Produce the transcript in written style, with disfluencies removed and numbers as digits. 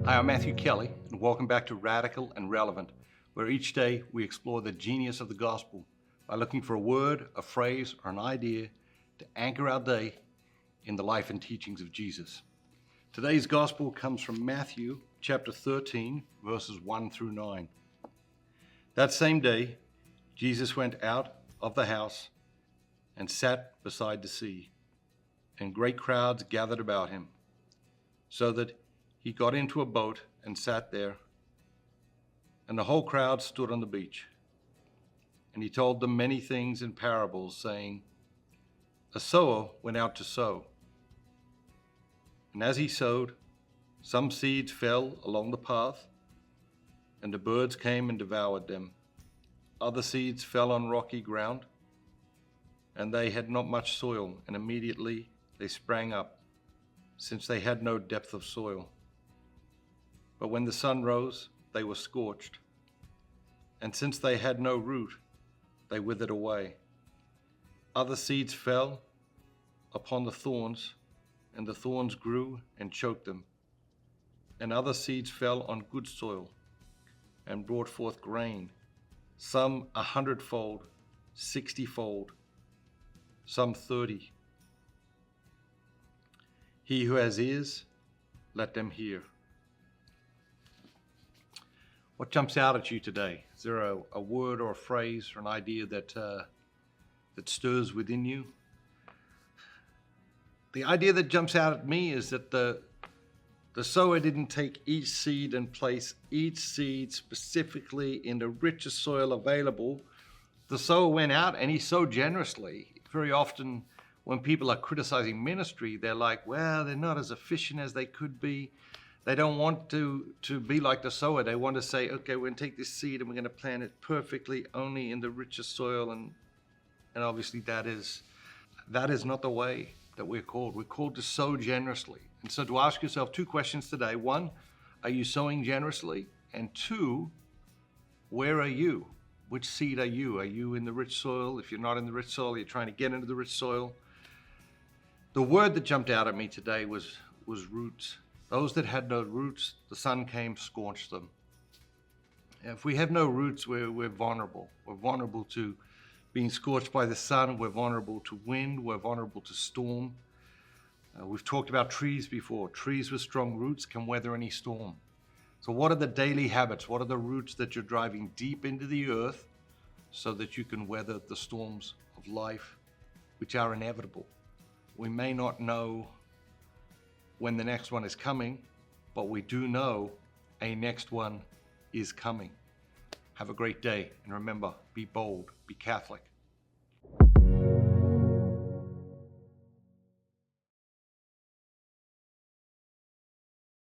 Hi, I'm Matthew Kelly, and welcome back to Radical and Relevant, where each day we explore the genius of the gospel by looking for a word, a phrase, or an idea to anchor our day in the life and teachings of Jesus. Today's gospel comes from Matthew chapter 13, verses 1 through 9. That same day, Jesus went out of the house and sat beside the sea, and great crowds gathered about him, so that he got into a boat and sat there, and the whole crowd stood on the beach. And he told them many things in parables, saying, A sower went out to sow. And as he sowed, some seeds fell along the path, and the birds came and devoured them. Other seeds fell on rocky ground, and they had not much soil, and immediately they sprang up, since they had no depth of soil. But when the sun rose, they were scorched, and since they had no root, they withered away. Other seeds fell upon the thorns, and the thorns grew and choked them. And other seeds fell on good soil and brought forth grain, some 100-fold, 60-fold, some 30. He who has ears, let them hear. What jumps out at you today? Is there a word or a phrase or an idea that stirs within you? The idea that jumps out at me is that the sower didn't take each seed and place each seed specifically in the richest soil available. The sower went out and he sowed generously. Very often when people are criticizing ministry, they're like, well, they're not as efficient as they could be. They don't want to be like the sower. They want to say, okay, we're going to take this seed and we're going to plant it perfectly only in the richest soil. And obviously that is not the way that we're called. We're called to sow generously. And so to ask yourself two questions today. One, are you sowing generously? And two, where are you? Which seed are you? Are you in the rich soil? If you're not in the rich soil, you're trying to get into the rich soil. The word that jumped out at me today was roots. Those that had no roots, the sun came, scorched them. If we have no roots, we're vulnerable. We're vulnerable to being scorched by the sun. We're vulnerable to wind. We're vulnerable to storm. We've talked about trees before. Trees with strong roots can weather any storm. So what are the daily habits? What are the roots that you're driving deep into the earth so that you can weather the storms of life, which are inevitable? We may not know when the next one is coming, but we do know a next one is coming. Have a great day, and remember, be bold, be Catholic.